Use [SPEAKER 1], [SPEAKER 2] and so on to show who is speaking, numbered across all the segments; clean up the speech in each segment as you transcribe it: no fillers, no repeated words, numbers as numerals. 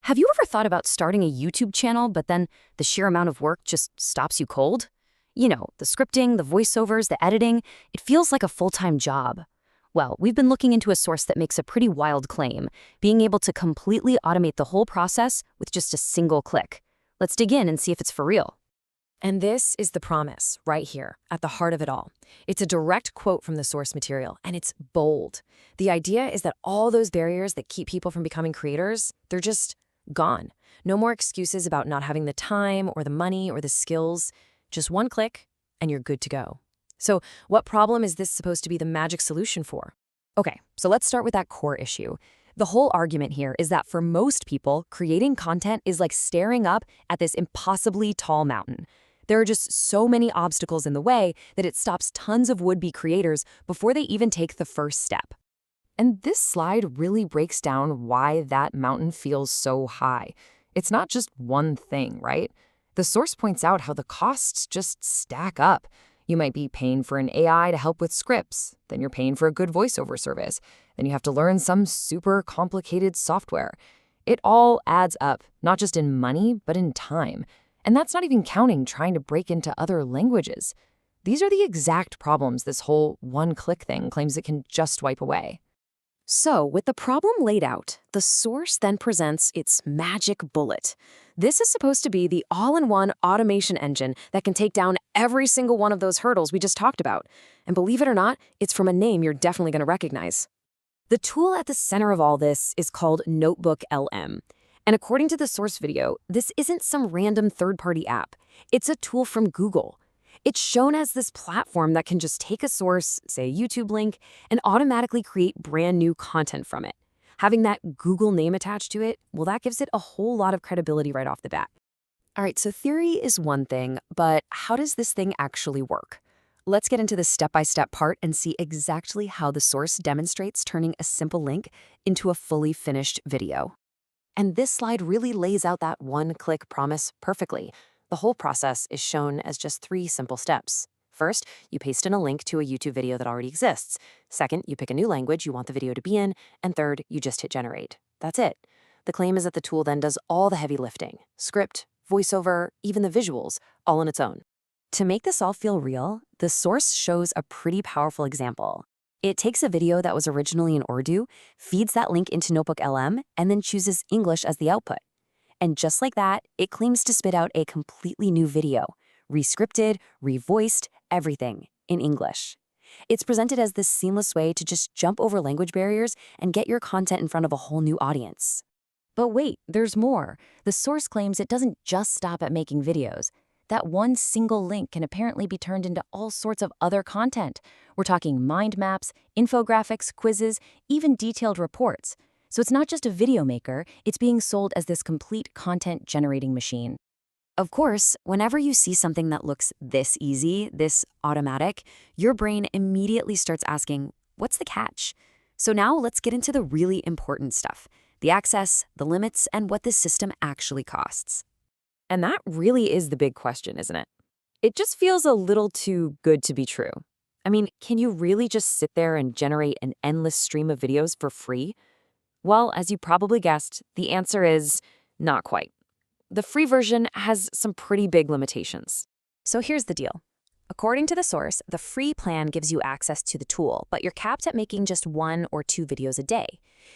[SPEAKER 1] Have you ever thought about starting a YouTube channel, but then the sheer amount of work just stops you cold? The scripting, the voiceovers, the editing, it feels like a full-time job. Well, we've been looking into a source that makes a pretty wild claim, being able to completely automate the whole process with just a single click. Let's dig in and see if it's for real.
[SPEAKER 2] And this is the promise right here, at the heart of it all. It's a direct quote from the source material, and it's bold. The idea is that all those barriers that keep people from becoming creators, they're just gone. No more excuses about not having the time or the money or the skills. Just one click, and you're good to go. So what problem is this supposed to be the magic solution for? Okay, so let's start with that core issue. The whole argument here is that for most people, creating content is like staring up at this impossibly tall mountain. There are just so many obstacles in the way that it stops tons of would-be creators before they even take the first step. And this slide really breaks down why that mountain feels so high. It's not just one thing, right? The source points out how the costs just stack up. You might be paying for an AI to help with scripts, then you're paying for a good voiceover service, then you have to learn some super complicated software. It all adds up, not just in money, but in time. And that's not even counting trying to break into other languages. These are the exact problems this whole one-click thing claims it can just wipe away. So, with the problem laid out, the source then presents its magic bullet. This is supposed to be the all-in-one automation engine that can take down every single one of those hurdles we just talked about. And believe it or not, it's from a name you're definitely going to recognize. The tool at the center of all this is called Notebook LM. And according to the source video, this isn't some random third-party app. It's a tool from Google. It's shown as this platform that can just take a source, say a YouTube link, and automatically create brand new content from it. Having that Google name attached to it, well, that gives it a whole lot of credibility right off the bat. All right, so theory is one thing, but how does this thing actually work? Let's get into the step-by-step part and see exactly how the source demonstrates turning a simple link into a fully finished video. And this slide really lays out that one-click promise perfectly. The whole process is shown as just 3 simple steps. First, you paste in a link to a YouTube video that already exists. Second, you pick a new language you want the video to be in. And third, you just hit generate. That's it. The claim is that the tool then does all the heavy lifting: script, voiceover, even the visuals, all on its own. To make this all feel real, the source shows a pretty powerful example. It takes a video that was originally in Urdu, feeds that link into Notebook LM, and then chooses English as the output. And just like that, it claims to spit out a completely new video, re-scripted, re-voiced, everything in English. It's presented as this seamless way to just jump over language barriers and get your content in front of a whole new audience. But wait, there's more. The source claims it doesn't just stop at making videos. That one single link can apparently be turned into all sorts of other content. We're talking mind maps, infographics, quizzes, even detailed reports. So it's not just a video maker, it's being sold as this complete content-generating machine. Of course, whenever you see something that looks this easy, this automatic, your brain immediately starts asking, what's the catch? So now let's get into the really important stuff: the access, the limits, and what this system actually costs. And that really is the big question, isn't it? It just feels a little too good to be true. I mean, can you really just sit there and generate an endless stream of videos for free? Well, as you probably guessed, the answer is not quite. The free version has some pretty big limitations. So here's the deal. According to the source, the free plan gives you access to the tool, but you're capped at making just 1 or 2 videos a day.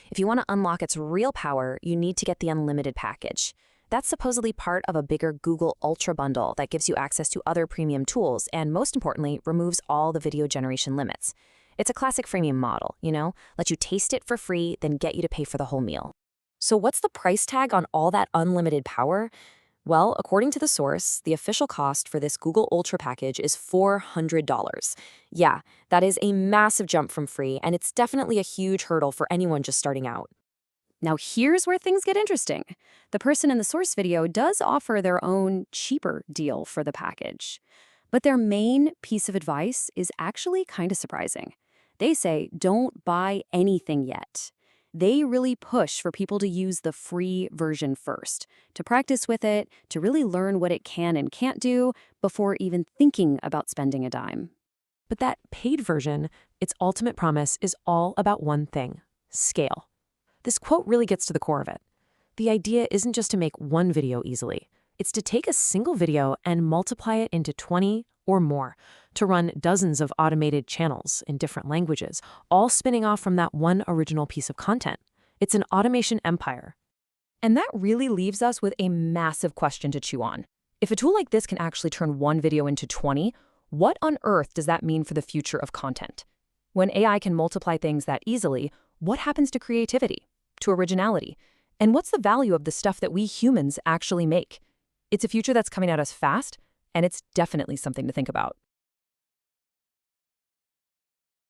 [SPEAKER 2] If you want to unlock its real power, you need to get the unlimited package. That's supposedly part of a bigger Google Ultra bundle that gives you access to other premium tools and, most importantly, removes all the video generation limits. It's a classic freemium model, let you taste it for free, then get you to pay for the whole meal. So what's the price tag on all that unlimited power? Well, according to the source, the official cost for this Google Ultra package is $400. Yeah, that is a massive jump from free, and it's definitely a huge hurdle for anyone just starting out. Now here's where things get interesting. The person in the source video does offer their own cheaper deal for the package. But their main piece of advice is actually kind of surprising. They say, don't buy anything yet. They really push for people to use the free version first, to practice with it, to really learn what it can and can't do before even thinking about spending a dime. But that paid version, its ultimate promise, is all about one thing: scale. This quote really gets to the core of it. The idea isn't just to make one video easily. It's to take a single video and multiply it into 20 or more, to run dozens of automated channels in different languages, all spinning off from that one original piece of content. It's an automation empire.
[SPEAKER 1] And that really leaves us with a massive question to chew on. If a tool like this can actually turn one video into 20, what on earth does that mean for the future of content? When AI can multiply things that easily, what happens to creativity, to originality? And what's the value of the stuff that we humans actually make? It's a future that's coming at us fast, and it's definitely something to think about.